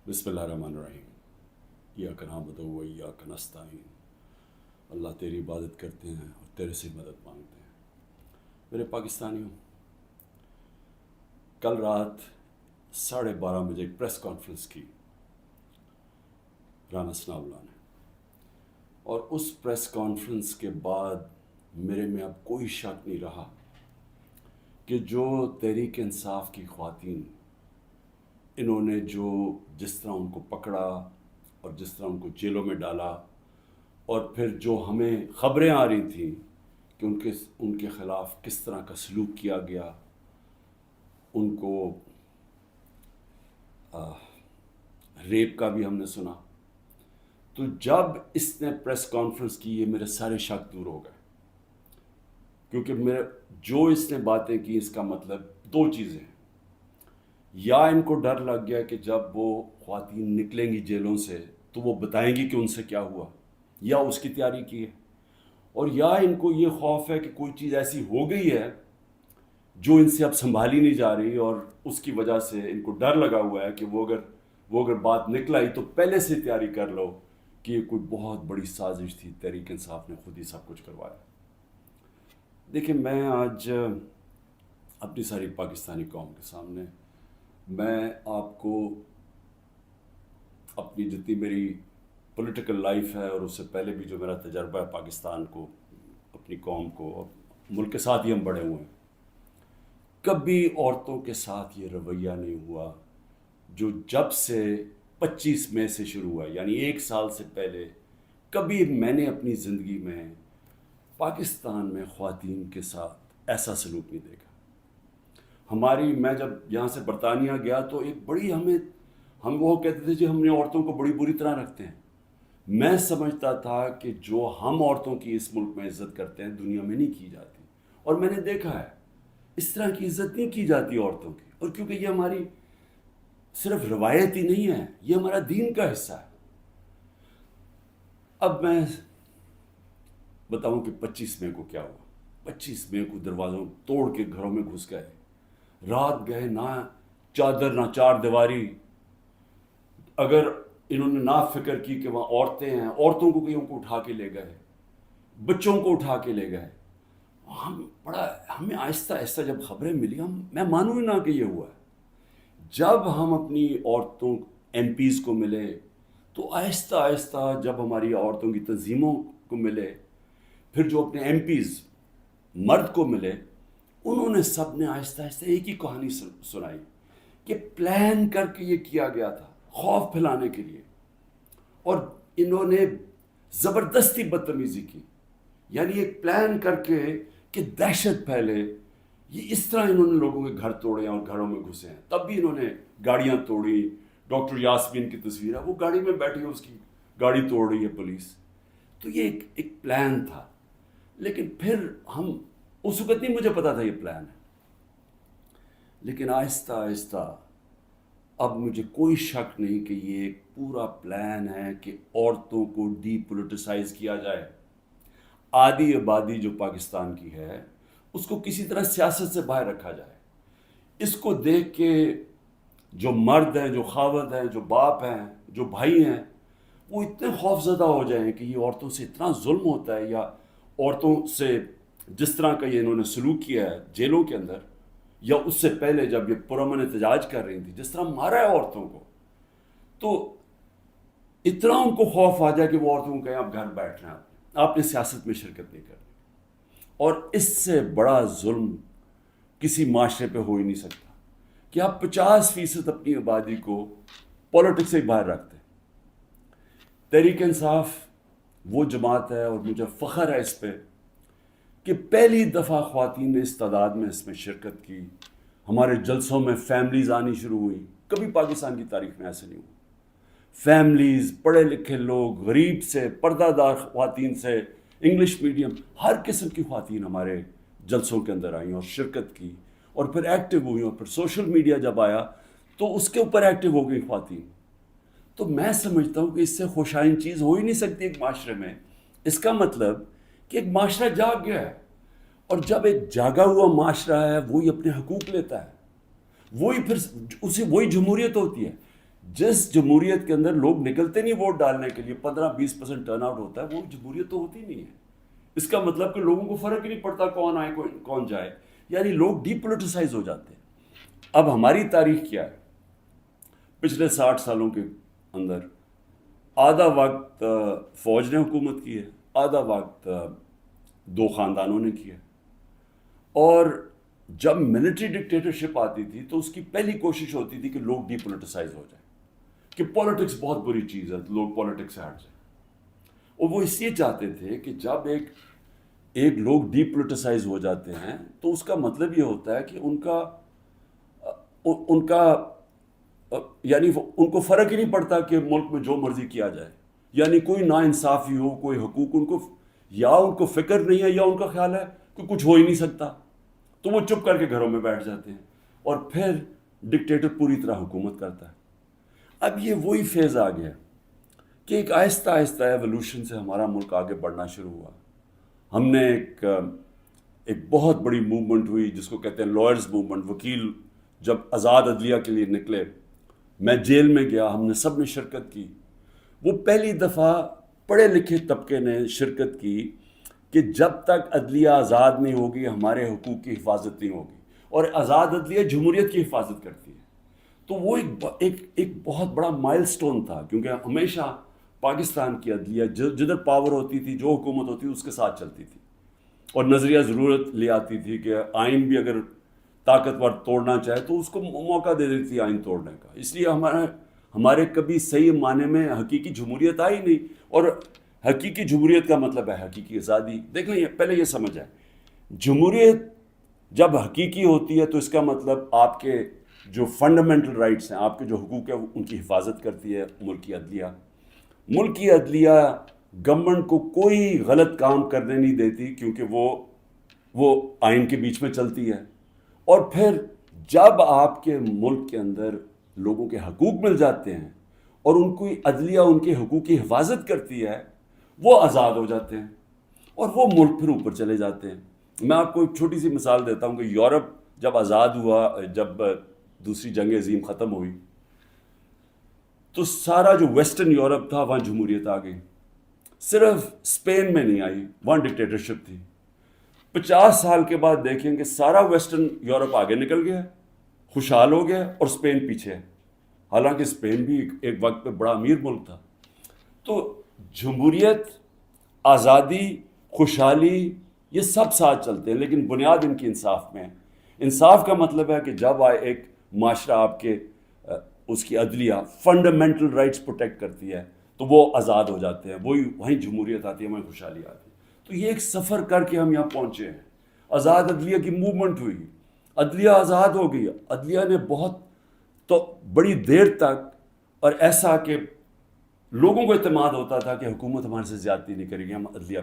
بسم اللہ الرحمن الرحیم۔ ایاک نعبد و ایاک نستعین۔ اللہ تیری عبادت کرتے ہیں اور تیرے سے مدد مانگتے ہیں۔ میرے پاکستانیوں، کل رات 12:30 بجے ایک پریس کانفرنس کی رانا ثناء اللہ نے، اور اس پریس کانفرنس کے بعد میرے میں اب کوئی شک نہیں رہا کہ جو تحریک انصاف کی خواتین، انہوں نے جس طرح ان کو پکڑا اور جس طرح ان کو جیلوں میں ڈالا، اور پھر جو ہمیں خبریں آ رہی تھیں کہ ان کے خلاف کس طرح کا سلوک کیا گیا، ان کو ریپ کا بھی ہم نے سنا، تو جب اس نے پریس کانفرنس کی، یہ میرے سارے شک دور ہو گئے، کیونکہ اس نے باتیں کی، اس کا مطلب دو چیزیں ہیں۔ یا ان کو ڈر لگ گیا کہ جب وہ خواتین نکلیں گی جیلوں سے تو وہ بتائیں گی کہ ان سے کیا ہوا، یا اس کی تیاری کی ہے، اور یا ان کو یہ خوف ہے کہ کوئی چیز ایسی ہو گئی ہے جو ان سے اب سنبھالی نہیں جا رہی، اور اس کی وجہ سے ان کو ڈر لگا ہوا ہے کہ وہ اگر بات نکل آئی تو پہلے سے تیاری کر لو کہ یہ کوئی بہت بڑی سازش تھی، تحریک انصاف نے خود ہی سب کچھ کروایا۔ دیکھیں، میں آج اپنی ساری پاکستانی قوم کے سامنے میں آپ کو اپنی جتنی میری پولیٹیکل لائف ہے، اور اس سے پہلے بھی جو میرا تجربہ ہے پاکستان کو، اپنی قوم کو، اور ملک کے ساتھ ہی ہم بڑے ہوئے ہیں، کبھی عورتوں کے ساتھ یہ رویہ نہیں ہوا جو جب سے 25 مئی سے شروع ہوا، یعنی 1 سال سے پہلے کبھی میں نے اپنی زندگی میں پاکستان میں خواتین کے ساتھ ایسا سلوک نہیں دیکھا۔ میں جب یہاں سے برطانیہ گیا تو ایک بڑی ہم وہ کہتے تھے جی ہم نے عورتوں کو بڑی بری طرح رکھتے ہیں۔ میں سمجھتا تھا کہ جو ہم عورتوں کی اس ملک میں عزت کرتے ہیں دنیا میں نہیں کی جاتی، اور میں نے دیکھا ہے اس طرح کی عزت نہیں کی جاتی عورتوں کی، اور کیونکہ یہ ہماری صرف روایت ہی نہیں ہے، یہ ہمارا دین کا حصہ ہے۔ اب میں بتاؤں کہ 25 مئی کو کیا ہوا۔ 25 مئی کو دروازوں توڑ کے گھروں میں گھس گئے، رات گئے، نہ چادر نہ چار دیواری۔ اگر انہوں نے نہ فکر کی کہ وہاں عورتیں ہیں، عورتوں کو کہیں کو اٹھا کے لے گئے، بچوں کو اٹھا کے لے گئے۔ ہمیں آہستہ آہستہ جب خبریں ملی، میں مانوں ہی نہ کہ یہ ہوا ہے۔ جب ہم اپنی عورتوں ایم پیز کو ملے، تو آہستہ آہستہ جب ہماری عورتوں کی تنظیموں کو ملے، پھر جو اپنے ایم پیز مرد کو ملے، انہوں نے سب نے آہستہ آہستہ ایک ہی کہانی سنائی کہ پلان کر کے یہ کیا گیا تھا خوف پھیلانے کے لیے، اور انہوں نے زبردستی بدتمیزی کی، یعنی ایک پلان کر کے کہ دہشت پھیلے۔ یہ اس طرح انہوں نے لوگوں کے گھر توڑے ہیں اور گھروں میں گھسے ہیں۔ تب بھی انہوں نے گاڑیاں توڑی۔ ڈاکٹر یاسمین کی تصویر ہے، وہ گاڑی میں بیٹھی ہے، اس کی گاڑی توڑ رہی ہے پولیس۔ تو یہ ایک پلان تھا، لیکن پھر اس وقت نہیں مجھے پتا تھا یہ پلان ہے، لیکن آہستہ آہستہ اب مجھے کوئی شک نہیں کہ یہ ایک پورا پلان ہے کہ عورتوں کو ڈی پولیٹیسائز کیا جائے۔ آدھی آبادی جو پاکستان کی ہے اس کو کسی طرح سیاست سے باہر رکھا جائے۔ اس کو دیکھ کے جو مرد ہیں، جو خاوند ہیں، جو باپ ہیں، جو بھائی ہیں، وہ اتنے خوف زدہ ہو جائیں کہ یہ عورتوں سے اتنا ظلم ہوتا ہے، یا عورتوں سے جس طرح کا یہ انہوں نے سلوک کیا ہے جیلوں کے اندر، یا اس سے پہلے جب یہ پرامن احتجاج کر رہی تھی جس طرح مارا ہے عورتوں کو، تو اتنا ان کو خوف آ جائے کہ وہ عورتوں کو کہیں آپ گھر بیٹھنا ہے، آپ نے سیاست میں شرکت نہیں کرنی۔ اور اس سے بڑا ظلم کسی معاشرے پہ ہو ہی نہیں سکتا کہ آپ 50% اپنی آبادی کو پولیٹکس سے باہر رکھتے ہیں۔ تحریک انصاف وہ جماعت ہے، اور مجھے فخر ہے اس پہ کہ پہلی دفعہ خواتین نے اس تعداد میں اس میں شرکت کی۔ ہمارے جلسوں میں فیملیز آنی شروع ہوئی، کبھی پاکستان کی تاریخ میں ایسے نہیں ہوا۔ فیملیز، پڑھے لکھے لوگ، غریب سے، پردہ دار خواتین سے، انگلش میڈیم، ہر قسم کی خواتین ہمارے جلسوں کے اندر آئیں اور شرکت کی، اور پھر ایکٹیو ہوئی، اور پھر سوشل میڈیا جب آیا تو اس کے اوپر ایکٹیو ہو گئی خواتین۔ تو میں سمجھتا ہوں کہ اس سے خوشائن چیز ہو ہی نہیں سکتی ایک معاشرے میں۔ اس کا مطلب کہ ایک معاشرہ جاگ گیا ہے، اور جب ایک جاگا ہوا معاشرہ ہے وہی اپنے حقوق لیتا ہے، وہی جمہوریت ہوتی ہے۔ جس جمہوریت کے اندر لوگ نکلتے نہیں ووٹ ڈالنے کے لیے، 15-20% ٹرن آؤٹ ہوتا ہے، وہ جمہوریت تو ہوتی نہیں ہے. اس کا مطلب کہ لوگوں کو فرق ہی نہیں پڑتا کون آئے کون جائے، یعنی لوگ ڈی پولیٹیسائز ہو جاتے ہیں. اب ہماری تاریخ کیا ہے؟ پچھلے 60 سالوں کے اندر آدھا وقت فوج نے حکومت کی ہے، آدھا وقت دو خاندانوں نے کیا. اور جب ملٹری ڈکٹیٹرشپ آتی تھی تو اس کی پہلی کوشش ہوتی تھی کہ لوگ ڈی پولیٹیسائز ہو جائیں، کہ پولیٹکس بہت بری چیز ہے، لوگ پولیٹکس سے ہٹ جائیں. اور وہ اس لیے چاہتے تھے کہ جب ایک لوگ ڈی پولیٹیسائز ہو جاتے ہیں تو اس کا مطلب یہ ہوتا ہے کہ ان کا یعنی ان کو فرق ہی نہیں پڑتا کہ ملک میں جو مرضی کیا جائے، یعنی کوئی نا انصافی ہو، کوئی حقوق ان کو فکر نہیں ہے، یا ان کا خیال ہے کہ کچھ ہو ہی نہیں سکتا، تو وہ چپ کر کے گھروں میں بیٹھ جاتے ہیں اور پھر ڈکٹیٹر پوری طرح حکومت کرتا ہے. اب یہ وہی فیز آ گیا کہ ایک آہستہ آہستہ ایوولوشن سے ہمارا ملک آگے بڑھنا شروع ہوا. ہم نے ایک بہت بڑی موومنٹ ہوئی جس کو کہتے ہیں لائرز موومنٹ. وکیل جب آزاد عدلیہ کے لیے نکلے، میں جیل میں گیا، ہم نے سب نے شرکت کی. وہ پہلی دفعہ پڑھے لکھے طبقے نے شرکت کی کہ جب تک عدلیہ آزاد نہیں ہوگی ہمارے حقوق کی حفاظت نہیں ہوگی، اور آزاد عدلیہ جمہوریت کی حفاظت کرتی ہے. تو وہ ایک بہت بڑا مائل سٹون تھا، کیونکہ ہمیشہ پاکستان کی عدلیہ جدھر پاور ہوتی تھی، جو حکومت ہوتی تھی اس کے ساتھ چلتی تھی، اور نظریہ ضرورت لے آتی تھی کہ آئین بھی اگر طاقتور توڑنا چاہے تو اس کو موقع دے دیتی تھی آئین توڑنے کا. اس لیے ہمارے کبھی صحیح معنی میں حقیقی جمہوریت آئی نہیں. اور حقیقی جمہوریت کا مطلب ہے حقیقی آزادی. دیکھ لیں، پہلے یہ سمجھ آئے، جمہوریت جب حقیقی ہوتی ہے تو اس کا مطلب آپ کے جو فنڈامنٹل رائٹس ہیں، آپ کے جو حقوق ہیں، ان کی حفاظت کرتی ہے ملک کی عدلیہ. ملک کی عدلیہ گورنمنٹ کو کوئی غلط کام کرنے نہیں دیتی، کیونکہ وہ آئین کے بیچ میں چلتی ہے. اور پھر جب آپ کے ملک کے اندر لوگوں کے حقوق مل جاتے ہیں اور ان کی عدلیہ ان کے حقوق کی حفاظت کرتی ہے، وہ آزاد ہو جاتے ہیں اور وہ ملک پھر اوپر چلے جاتے ہیں. میں آپ کو ایک چھوٹی سی مثال دیتا ہوں کہ یورپ جب آزاد ہوا، جب دوسری جنگ عظیم ختم ہوئی، تو سارا جو ویسٹرن یورپ تھا وہاں جمہوریت آ گئی. صرف اسپین میں نہیں آئی، وہاں ڈکٹیٹرشپ تھی. 50 سال کے بعد دیکھیں کہ سارا ویسٹرن یورپ آگے نکل گیا، خوشحال ہو گیا، اور اسپین پیچھے ہے، حالانکہ اسپین بھی ایک وقت پہ بڑا امیر ملک تھا. تو جمہوریت، آزادی، خوشحالی، یہ سب ساتھ چلتے ہیں، لیکن بنیاد ان کی انصاف میں ہے. انصاف کا مطلب ہے کہ جب ایک معاشرہ آپ کے اس کی عدلیہ فنڈامنٹل رائٹس پروٹیکٹ کرتی ہے تو وہ آزاد ہو جاتے ہیں، وہیں جمہوریت آتی ہے، وہیں خوشحالی آتی ہے. تو یہ ایک سفر کر کے ہم یہاں پہنچے ہیں. آزاد عدلیہ کی موومنٹ ہوئی، عدلیہ آزاد ہو گئی. عدلیہ نے بہت تو بڑی دیر تک، اور ایسا کہ لوگوں کو اعتماد ہوتا تھا کہ حکومت ہمارے سے زیادتی نہیں کرے گی، ہم عدلیہ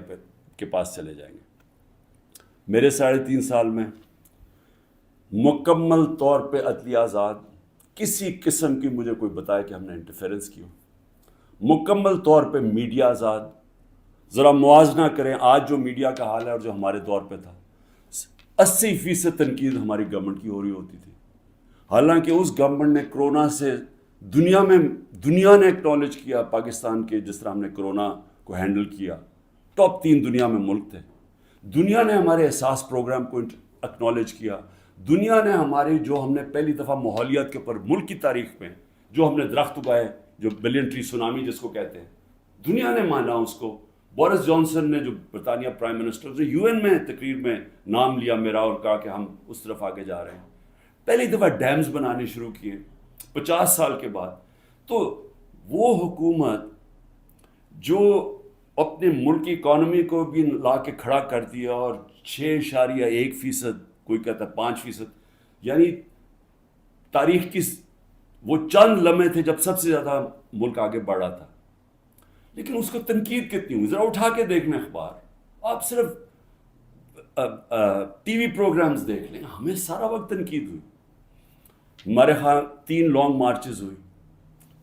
کے پاس چلے جائیں گے. میرے 3.5 سال میں مکمل طور پہ عدلیہ آزاد، کسی قسم کی مجھے کوئی بتائے کہ ہم نے انٹرفیرنس کی ہو. مکمل طور پہ میڈیا آزاد. ذرا موازنہ کریں آج جو میڈیا کا حال ہے اور جو ہمارے دور پہ تھا. 80% تنقید ہماری گورنمنٹ کی ہو رہی ہوتی تھی، حالانکہ اس گورنمنٹ نے کرونا سے دنیا نے ایکنالج کیا پاکستان کے، جس طرح ہم نے کرونا کو ہینڈل کیا. ٹاپ 3 دنیا میں ملک تھے. دنیا نے ہمارے احساس پروگرام کو ایکنالج کیا. دنیا نے جو ہم نے پہلی دفعہ ماحولیات کے اوپر ملک کی تاریخ میں جو ہم نے درخت اگائے، جو بلین ٹری سونامی جس کو کہتے ہیں، دنیا نے مانا اس کو. بورس جانسن نے، جو برطانیہ پرائم منسٹر، جو یو این میں تقریر میں نام لیا میرا اور کہا کہ ہم اس طرف آگے جا رہے ہیں. پہلی دفعہ ڈیمز بنانے شروع کیے 50 سال کے بعد. تو وہ حکومت جو اپنے ملک کی اکانومی کو بھی لا کے کھڑا کر دیا، اور 6.1%، کوئی کہتا ہے 5%، یعنی تاریخ کی وہ چند لمحے تھے جب سب سے زیادہ ملک آگے بڑھ رہا تھا. لیکن اس کو تنقید کتنی ہوئی؟ ذرا اٹھا کے دیکھنا اخبار، آپ صرف ٹی وی پروگرامز دیکھ لیں، ہمیں سارا وقت تنقید ہوئی. ہمارے ہاں 3 لانگ مارچز ہوئی.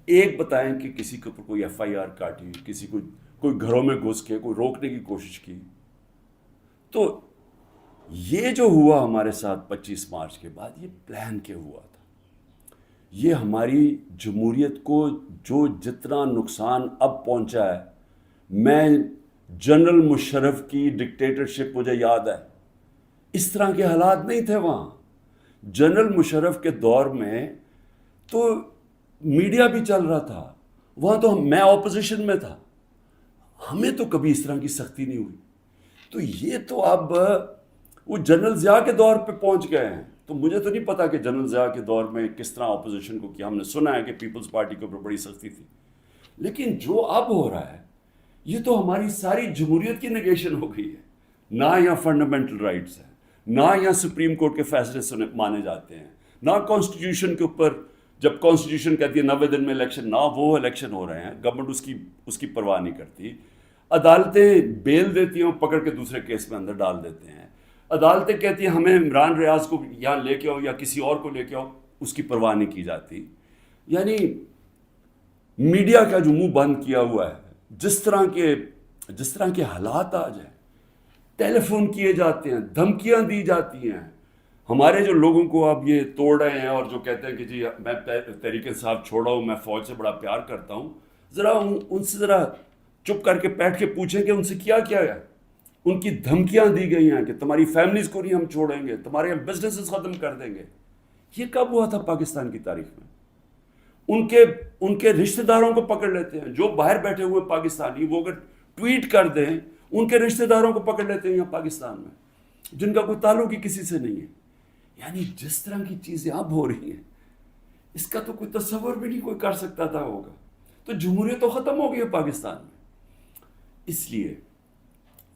ایک بتائیں کہ کسی کے اوپر کوئی FIR کاٹی، کسی کو کوئی گھروں میں گھس کے کوئی روکنے کی کوشش کی. تو یہ جو ہوا ہمارے ساتھ 25 مارچ کے بعد، یہ پلان کے ہوا تھا. یہ ہماری جمہوریت کو جو جتنا نقصان اب پہنچا ہے، میں جنرل مشرف کی ڈکٹیٹرشپ مجھے یاد ہے، اس طرح کے حالات نہیں تھے وہاں. جنرل مشرف کے دور میں تو میڈیا بھی چل رہا تھا، وہاں تو میں اپوزیشن میں تھا، ہمیں تو کبھی اس طرح کی سختی نہیں ہوئی. تو یہ تو اب وہ جنرل ضیاء کے دور پہ پہنچ گئے ہیں. تو مجھے تو نہیں پتا کہ جنرل ضیاء کے دور میں کس طرح اپوزیشن کو کیا. ہم نے سنا ہے کہ پیپلز پارٹی کے اوپر بڑی سختی تھی، لیکن جو اب ہو رہا ہے یہ تو ہماری ساری جمہوریت کی نگیشن ہو گئی ہے. نہ یہاں فنڈامنٹل رائٹس ہیں، نہ یہاں سپریم کورٹ کے فیصلے مانے جاتے ہیں، نہ کانسٹیٹیوشن کے اوپر جب کانسٹیٹیوشن کہتی ہے 90 دن میں الیکشن، نہ وہ الیکشن ہو رہے ہیں. گورنمنٹ اس کی پرواہ نہیں کرتی. عدالتیں بیل دیتی ہیں، پکڑ کے دوسرے کیس میں اندر ڈال دیتے ہیں. عدالتیں کہتی ہیں ہمیں عمران ریاض کو یہاں لے کے آؤ یا کسی اور کو لے کے آؤ، اس کی پرواہ نہیں کی جاتی. یعنی میڈیا کا جو منہ بند کیا ہوا ہے، جس طرح کے حالات آ جائیں، ٹیلی فون کیے جاتے ہیں، دھمکیاں دی جاتی ہیں. ہمارے جو لوگوں کو اب یہ توڑ رہے ہیں اور جو کہتے ہیں کہ جی میں تحریک انصاف چھوڑا ہوں، میں فوج سے بڑا پیار کرتا ہوں، ذرا ان سے ذرا چپ کر کے بیٹھ کے پوچھیں کہ ان سے کیا کیا ہے. ان کی دھمکیاں دی گئی ہیں کہ تمہاری فیملیز کو نہیں ہم چھوڑیں گے، تمہارے بزنسز ختم کر دیں گے. یہ کب ہوا تھا پاکستان کی تاریخ میں؟ ان کے رشتہ داروں کو پکڑ لیتے ہیں، جو باہر بیٹھے ہوئے پاکستانی، وہ اگر ٹویٹ کر دیں ان کے رشتہ داروں کو پکڑ لیتے ہیں یہاں پاکستان میں، جن کا کوئی تعلق ہی کسی سے نہیں ہے. یعنی جس طرح کی چیزیں اب ہو رہی ہیں، اس کا تو کوئی تصور بھی نہیں کوئی کر سکتا تھا ہوگا. تو جمہوریت تو ختم ہو گئی ہے پاکستان میں. اس لیے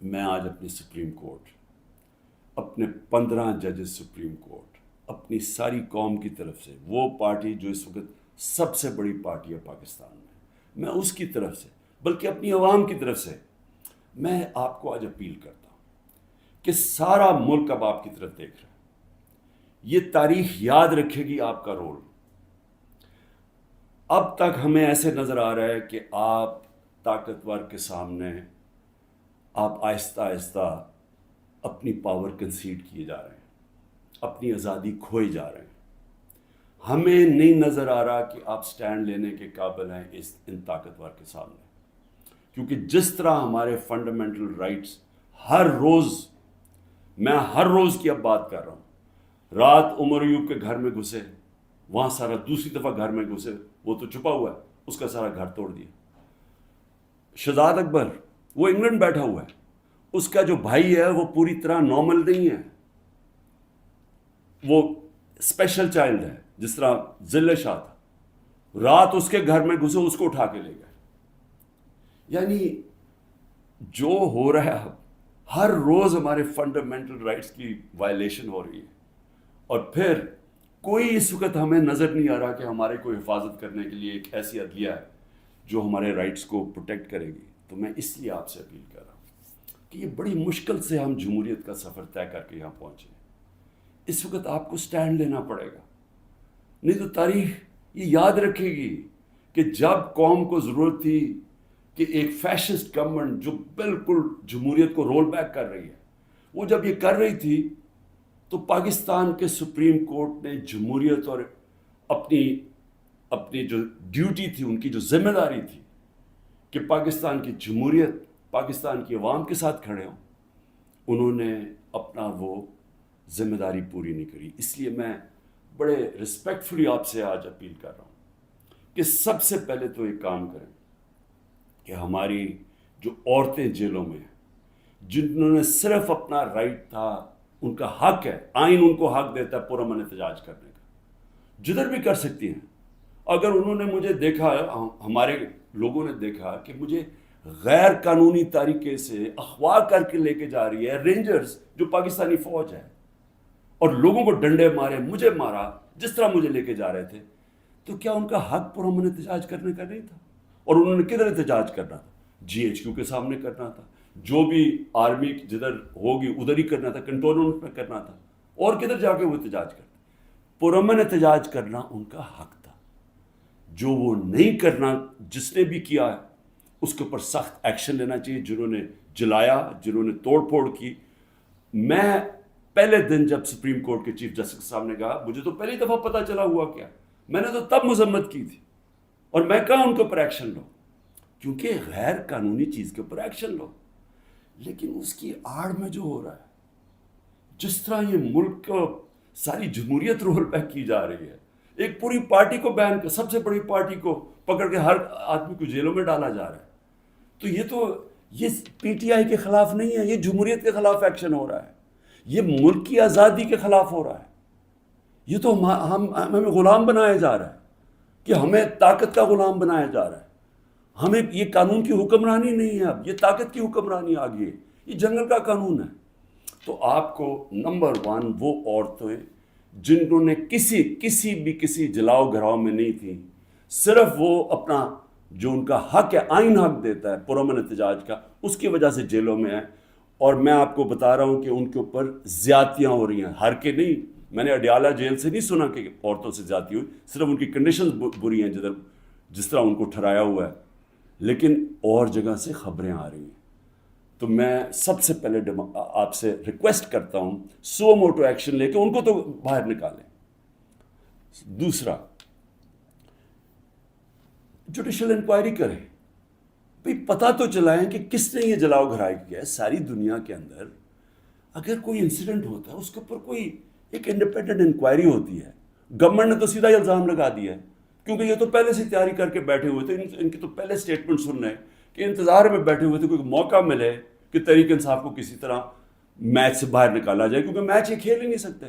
میں آج اپنی سپریم کورٹ، اپنے 15 ججز سپریم کورٹ، اپنی ساری قوم کی طرف سے، وہ پارٹی جو اس وقت سب سے بڑی پارٹی ہے پاکستان میں اس کی طرف سے، بلکہ اپنی عوام کی طرف سے میں آپ کو آج اپیل کرتا ہوں کہ سارا ملک اب آپ کی طرف دیکھ رہا ہے. یہ تاریخ یاد رکھے گی آپ کا رول. اب تک ہمیں ایسے نظر آ رہا ہے کہ آپ طاقتور کے سامنے آپ آہستہ آہستہ اپنی پاور کنسیڈ کیے جا رہے ہیں، اپنی آزادی کھوئے جا رہے ہیں. ہمیں نہیں نظر آ رہا کہ آپ سٹینڈ لینے کے قابل ہیں ان طاقتور کے سامنے. کیونکہ جس طرح ہمارے فنڈامنٹل رائٹس ہر روز، میں ہر روز کی اب بات کر رہا ہوں، رات عمر ایوب کے گھر میں گھسے، وہاں سارا دوسری دفعہ گھر میں گھسے، وہ تو چھپا ہوا ہے، اس کا سارا گھر توڑ دیا. شہزاد اکبر وہ انگلینڈ بیٹھا ہوا ہے، اس کا جو بھائی ہے وہ پوری طرح نارمل نہیں ہے، وہ اسپیشل چائلڈ ہے، جس طرح ذل شاہ تھا. رات اس کے گھر میں گھسے، اس کو اٹھا کے لے گئے. یعنی جو ہو رہا ہے اب، ہر روز ہمارے فنڈامنٹل رائٹس کی وائلیشن ہو رہی ہے. اور پھر کوئی اس وقت ہمیں نظر نہیں آ رہا کہ ہمارے کو حفاظت کرنے کے لیے ایک ایسی عدلیہ ہے جو ہمارے رائٹس کو پروٹیکٹ کرے گی. تو میں اس لیے آپ سے اپیل کر رہا ہوں کہ یہ بڑی مشکل سے ہم جمہوریت کا سفر طے کر کے یہاں پہنچے. اس وقت آپ کو سٹینڈ لینا پڑے گا، نہیں تو تاریخ یہ یاد رکھے گی کہ جب قوم کو ضرورت تھی کہ ایک فیشسٹ گورنمنٹ جو بالکل جمہوریت کو رول بیک کر رہی ہے، وہ جب یہ کر رہی تھی تو پاکستان کے سپریم کورٹ نے جمہوریت اور اپنی جو ڈیوٹی تھی، ان کی جو ذمہ داری تھی کہ پاکستان کی جمہوریت، پاکستان کی عوام کے ساتھ کھڑے ہوں، انہوں نے اپنا وہ ذمہ داری پوری نہیں کری. اس لیے میں بڑے رسپیکٹفلی آپ سے آج اپیل کر رہا ہوں کہ سب سے پہلے تو ایک کام کریں کہ ہماری جو عورتیں جیلوں میں ہیں، جنہوں نے صرف اپنا رائٹ تھا، ان کا حق ہے، آئین ان کو حق دیتا ہے پرامن احتجاج کرنے کا، جدھر بھی کر سکتی ہیں. اگر انہوں نے مجھے دیکھا، ہمارے لوگوں نے دیکھا کہ مجھے غیر قانونی طریقے سے اغوا کر کے لے کے جا رہی ہے رینجرز جو پاکستانی فوج ہے، اور لوگوں کو ڈنڈے مارے، مجھے مارا، جس طرح مجھے لے کے جا رہے تھے، تو کیا ان کا حق پرامن احتجاج کرنے کا نہیں تھا؟ اور انہوں نے کدھر احتجاج کرنا تھا؟ GHQ کے سامنے کرنا تھا، جو بھی آرمی جدھر ہوگی ادھر ہی کرنا تھا، کنٹونمنٹ میں کرنا تھا، اور کدھر جا کے وہ احتجاج کرتے. پرامن احتجاج کرنا ان کا حق تھا. جو وہ نہیں کرنا، جس نے بھی کیا ہے اس کے اوپر سخت ایکشن لینا چاہیے. جنہوں نے جلایا، جنہوں نے توڑ پھوڑ کی. میں پہلے دن جب سپریم کورٹ کے چیف جسٹس کے سامنے کہا، مجھے تو پہلی دفعہ پتہ چلا ہوا کیا، میں نے تو تب مذمت کی تھی، اور میں کہا ان کے اوپر ایکشن لو، کیونکہ غیر قانونی چیز کے اوپر ایکشن لو. لیکن اس کی آڑ میں جو ہو رہا ہے، جس طرح یہ ملک کو ساری جمہوریت رول بیک کی جا رہی ہے، ایک پوری پارٹی کو بین کر، سب سے بڑی پارٹی کو پکڑ کے ہر آدمی کو جیلوں میں ڈالا جا رہا ہے. تو یہ پی ٹی آئی کے خلاف نہیں ہے، یہ جمہوریت کے خلاف ایکشن ہو رہا ہے، یہ ملک کی آزادی کے خلاف ہو رہا ہے. یہ تو ہمیں غلام بنایا جا رہا ہے، کہ ہمیں طاقت کا غلام بنایا جا رہا ہے. ہمیں یہ قانون کی حکمرانی نہیں ہے، اب یہ طاقت کی حکمرانی آ گئی ہے، یہ جنگل کا قانون ہے. تو آپ کو نمبر 1 وہ عورتیں جنہوں نے کسی جلاؤ گھراؤ میں نہیں تھیں، صرف وہ اپنا جو ان کا حق ہے، آئین حق دیتا ہے پرامن احتجاج کا، اس کی وجہ سے جیلوں میں ہیں. اور میں آپ کو بتا رہا ہوں کہ ان کے اوپر زیادتیاں ہو رہی ہیں، ہر کے نہیں. میں نے اڈیالہ جیل سے نہیں سنا کہ عورتوں سے زیادتی ہوئی، صرف ان کی کنڈیشنز بری ہیں جس طرح ان کو ٹھہرایا ہوا ہے، لیکن اور جگہ سے خبریں آ رہی ہیں. تو میں سب سے پہلے آپ سے ریکویسٹ کرتا ہوں، سو موٹو ایکشن لے کے ان کو تو باہر نکالیں. دوسرا، جوڈیشل انکوائری کریں. بھئی پتہ تو چلائیں کہ کس نے یہ جلاؤ گھرائی کیا ہے. ساری دنیا کے اندر اگر کوئی انسیڈنٹ ہوتا ہے، اس کے اوپر کوئی ایک انڈیپینڈنٹ انکوائری ہوتی ہے. گورنمنٹ نے تو سیدھا الزام لگا دیا ہے، کیونکہ یہ تو پہلے سے تیاری کر کے بیٹھے ہوئے تھے. ان کی تو پہلے سٹیٹمنٹ سن رہے ہیں کہ انتظار میں بیٹھے ہوئے تھے کوئی موقع ملے کہ تحریک انصاف کو کسی طرح میچ سے باہر نکالا جائے، کیونکہ میچ یہ کھیل ہی نہیں سکتے.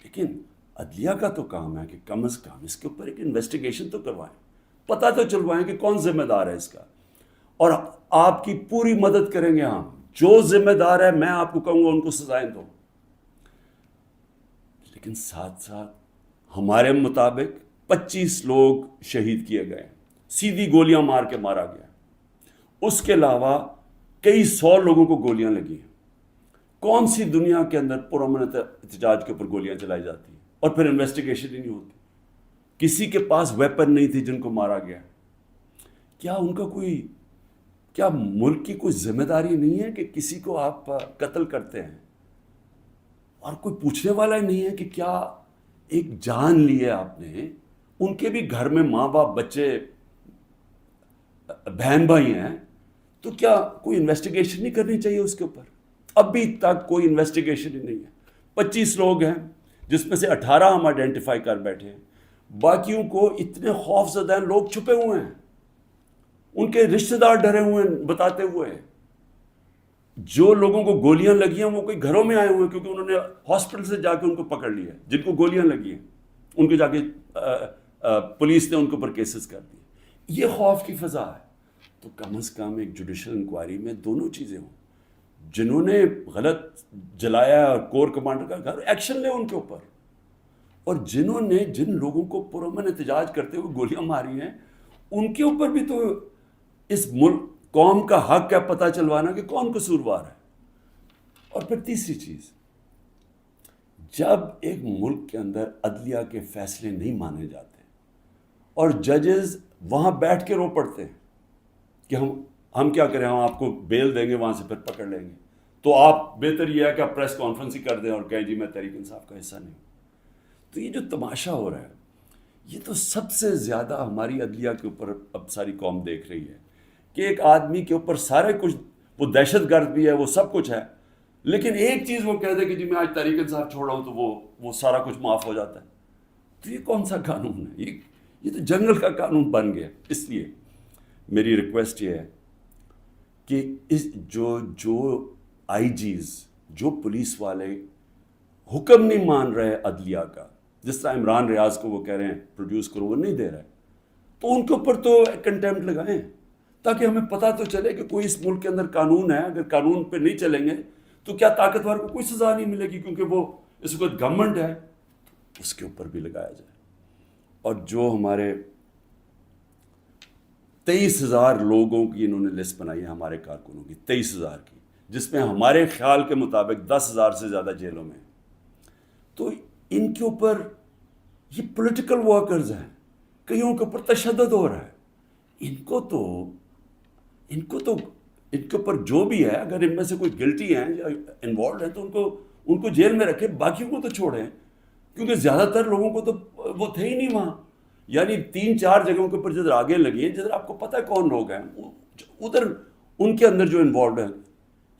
لیکن عدلیہ کا تو کام ہے کہ کم از کم اس کے اوپر ایک انویسٹیگیشن تو کروائیں، پتہ تو چلوائیں کہ کون ذمہ دار ہے اس کا. اور آپ کی پوری مدد کریں گے ہم. جو ذمہ دار ہے میں آپ کو کہوں گا ان کو سزائیں دو. لیکن ساتھ ساتھ ہمارے مطابق 25 لوگ شہید کیے گئے، سیدھی گولیاں مار کے مارا گیا. اس کے علاوہ کئی 100 لوگوں کو گولیاں لگی ہیں. کون سی دنیا کے اندر پرامن احتجاج کے اوپر گولیاں چلائی جاتی ہیں اور پھر انویسٹیگیشن ہی نہیں ہوتی؟ کسی کے پاس ویپن نہیں تھی جن کو مارا گیا. کیا ان کا کیا ملک کی کوئی ذمہ داری نہیں ہے کہ کسی کو آپ قتل کرتے ہیں اور کوئی پوچھنے والا ہی نہیں ہے کہ کیا ایک جان لی ہے آپ نے؟ ان کے بھی گھر میں ماں باپ، بچے، بہن بھائی ہیں، تو کیا کوئی انویسٹیگیشن نہیں کرنی چاہیے اس کے اوپر؟ ابھی تک کوئی انویسٹیگیشن ہی نہیں ہے. 25 لوگ ہیں جس میں سے 18 ہم آئیڈینٹیفائی کر بیٹھے ہیں. باقیوں کو اتنے خوف زدہ ہیں، لوگ چھپے ہوئے ہیں، ان کے رشتہ دار ڈرے ہوئے ہیں بتاتے ہوئے. جو لوگوں کو گولیاں لگی ہیں وہ کوئی گھروں میں آئے ہوئے ہیں، کیونکہ انہوں نے ہاسپٹل سے جا کے ان کو پکڑ لیا. جن کو گولیاں لگی ہیں ان کو جا کے پولیس نے ان کے اوپر کیسز کر دیے. یہ خوف کی فضا ہے. تو کم از کم ایک جوڈیشل انکوائری میں دونوں چیزیں ہوں. جنہوں نے غلط جلایا اور کور کمانڈر کا گھر، ایکشن لے ان کے اوپر. اور جنہوں نے جن لوگوں کو پرامن احتجاج کرتے ہوئے گولیاں ماری ہیں، ان کے اوپر بھی تو اس ملک قوم کا حق ہے پتہ چلوانا کہ کون قصوروار ہے. اور پھر تیسری چیز، جب ایک ملک کے اندر عدلیہ کے فیصلے نہیں مانے جاتے اور ججز وہاں بیٹھ کے رو پڑتے ہیں کہ ہم کیا کریں، ہم آپ کو بیل دیں گے، وہاں سے پھر پکڑ لیں گے، تو آپ بہتر یہ ہے کہ آپ پریس کانفرنس ہی کر دیں اور کہیں جی میں تحریک انصاف کا حصہ نہیں ہوں. تو یہ جو تماشا ہو رہا ہے، یہ تو سب سے زیادہ ہماری عدلیہ کے اوپر اب ساری قوم دیکھ رہی ہے کہ ایک آدمی کے اوپر سارے کچھ، وہ دہشت گرد بھی ہے، وہ سب کچھ ہے، لیکن ایک چیز وہ کہہ دے کہ جی میں آج تحریک انصاف چھوڑ رہا ہوں تو وہ سارا کچھ معاف ہو جاتا ہے. تو یہ کون سا قانون ہے؟ یہ تو جنگل کا قانون بن گیا. اس لیے میری ریکویسٹ یہ ہے کہ جو آئی جیز، جو پولیس والے حکم نہیں مان رہے عدلیہ کا، جس طرح عمران ریاض کو وہ کہہ رہے ہیں پروڈیوس کرو، وہ نہیں دے رہے، تو ان کے اوپر تو کنٹیمپٹ لگائیں تاکہ ہمیں پتہ تو چلے کہ کوئی اس ملک کے اندر قانون ہے. اگر قانون پہ نہیں چلیں گے تو کیا طاقتور کو کوئی سزا نہیں ملے گی، کیونکہ وہ اس وقت گورنمنٹ ہے. اس کے اوپر بھی لگایا جائے. اور جو ہمارے 23,000 لوگوں کی انہوں نے لسٹ بنائی ہے ہمارے کارکنوں کی، 23,000 کی، جس میں ہمارے خیال کے مطابق 10,000 سے زیادہ جیلوں میں. تو ان کے اوپر یہ پولیٹیکل ورکرز ہیں، کئیوں کے اوپر تشدد ہو رہا ہے. ان کے اوپر جو بھی ہے، اگر ان میں سے کوئی گلٹی ہیں یا انوالوڈ ہیں تو ان کو جیل میں رکھیں، باقیوں کو تو چھوڑیں، کیونکہ زیادہ تر لوگوں کو تو وہ تھے ہی نہیں وہاں. یعنی 3-4 جگہوں کے اوپر جدھر آگے لگی ہیں، جدھر آپ کو پتہ ہے کون لوگ ہیں، ادھر ان کے اندر جو انوالوڈ ہیں.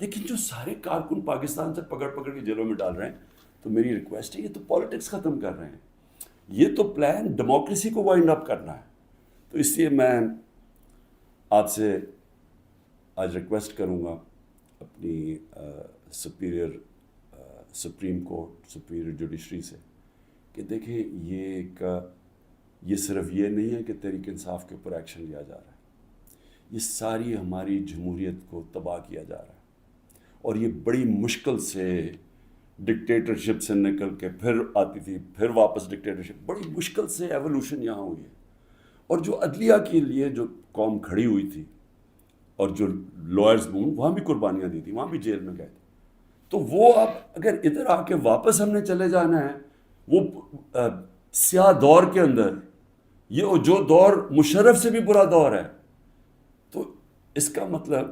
لیکن جو سارے کارکن پاکستان سے پکڑ کے جیلوں میں ڈال رہے ہیں، تو میری ریکویسٹ ہے، یہ تو پالیٹکس ختم کر رہے ہیں، یہ تو پلان ڈیموکریسی کو وائنڈ اپ کرنا ہے. تو اس لیے میں آپ سے آج ریکویسٹ کروں گا اپنی سپریم کورٹ، سپیریئر جوڈیشری سے، کہ دیکھیں یہ صرف یہ نہیں ہے کہ تحریک انصاف کے اوپر ایکشن لیا جا رہا ہے، یہ ساری ہماری جمہوریت کو تباہ کیا جا رہا ہے. اور یہ بڑی مشکل سے ڈکٹیٹرشپ سے نکل کے پھر آتی تھی، پھر واپس ڈکٹیٹرشپ، بڑی مشکل سے ایولیوشن یہاں ہوئی ہے. اور جو عدلیہ کے لیے جو قوم کھڑی ہوئی تھی، اور جو لائرز وہاں بھی قربانیاں دی تھی، وہاں بھی جیل میں گئے تھے. تو وہ اب اگر ادھر آ کے واپس ہم نے چلے جانا ہے وہ سیاہ دور کے اندر، یہ جو دور مشرف سے بھی برا دور ہے، تو اس کا مطلب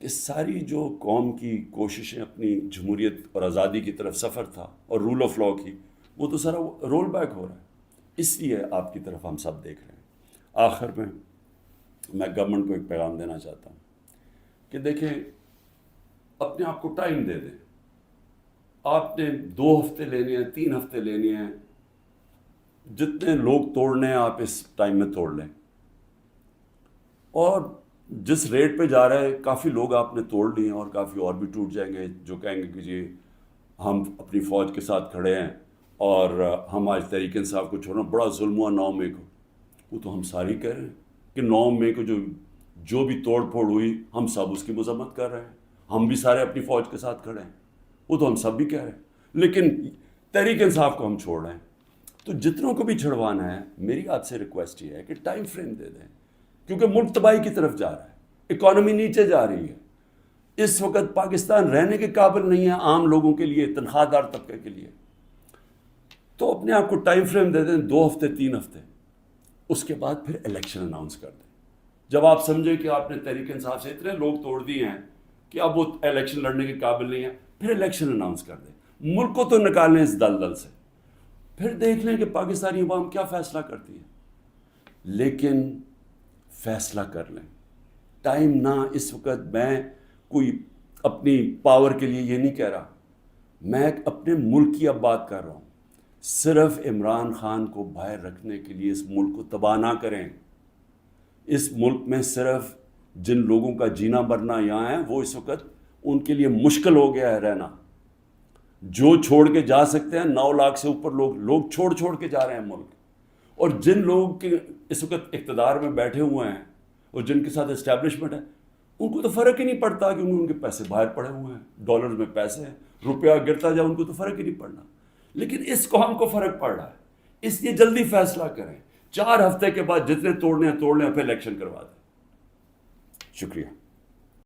کہ ساری جو قوم کی کوششیں اپنی جمہوریت اور آزادی کی طرف سفر تھا اور رول آف لاء کی، وہ تو سارا رول بیک ہو رہا ہے. اس لیے آپ کی طرف ہم سب دیکھ رہے ہیں. آخر میں گورنمنٹ کو ایک پیغام دینا چاہتا ہوں کہ دیکھیں، اپنے آپ کو ٹائم دے دیں. آپ نے 2 ہفتے لینے ہیں، 3 ہفتے لینے ہیں، جتنے لوگ توڑنے ہیں آپ اس ٹائم میں توڑ لیں. اور جس ریٹ پہ جا رہا ہے، کافی لوگ آپ نے توڑ لیے ہیں اور کافی اور بھی ٹوٹ جائیں گے جو کہیں گے کہ جی ہم اپنی فوج کے ساتھ کھڑے ہیں اور ہم آج تحریک انصاف کو چھوڑنا، بڑا ظلم ہوا 9 مئی کو. وہ تو ہم سارے کہہ رہے ہیں کہ 9 مئی کو جو بھی توڑ پھوڑ ہوئی، ہم سب اس کی مذمت کر رہے ہیں، ہم بھی سارے اپنی فوج کے ساتھ کھڑے ہیں. وہ تو ہم سب بھی کہہ رہے ہیں، لیکن تحریک انصاف کو ہم چھوڑ رہے ہیں. تو جتنوں کو بھی چھڑوانا ہے، میری آپ سے ریکویسٹ یہ ہے کہ ٹائم فریم دے دیں، کیونکہ ملک تباہی کی طرف جا رہا ہے، اکانومی نیچے جا رہی ہے. اس وقت پاکستان رہنے کے قابل نہیں ہے عام لوگوں کے لیے، تنخواہ دار طبقے کے لیے. تو اپنے آپ کو ٹائم فریم دے دیں، 2 ہفتے 3 ہفتے، اس کے بعد پھر الیکشن اناؤنس کر دیں. جب آپ سمجھیں کہ آپ نے تحریک انصاف سے اتنے لوگ توڑ دیے ہیں کہ اب وہ الیکشن لڑنے کے قابل نہیں ہے، پھر الیکشن اناؤنس کر دیں. ملک کو تو نکالیں اس دلدل سے، پھر دیکھ لیں کہ پاکستانی عوام کیا فیصلہ کرتی ہے. لیکن فیصلہ کر لیں، ٹائم نہ. اس وقت میں کوئی اپنی پاور کے لیے یہ نہیں کہہ رہا، میں اپنے ملک کی اب بات کر رہا ہوں. صرف عمران خان کو باہر رکھنے کے لیے اس ملک کو تباہ نہ کریں. اس ملک میں صرف جن لوگوں کا جینا مرنا یہاں ہے، وہ اس وقت ان کے لیے مشکل ہو گیا ہے رہنا. جو چھوڑ کے جا سکتے ہیں، 9 لاکھ سے اوپر لوگ چھوڑ کے جا رہے ہیں ملک. اور جن لوگوں کے اس وقت اقتدار میں بیٹھے ہوئے ہیں اور جن کے ساتھ اسٹیبلشمنٹ ہے، ان کو تو فرق ہی نہیں پڑتا کہ ان کے پیسے باہر پڑے ہوئے ہیں، ڈالر میں پیسے ہیں، روپیہ گرتا جائے ان کو تو فرق ہی نہیں پڑنا. لیکن اس قوم کو فرق پڑ رہا ہے. اس لیے جلدی فیصلہ کریں، 4 ہفتے کے بعد جتنے توڑنے ہیں توڑ لیں، پھر الیکشن کروا دیں. شکریہ.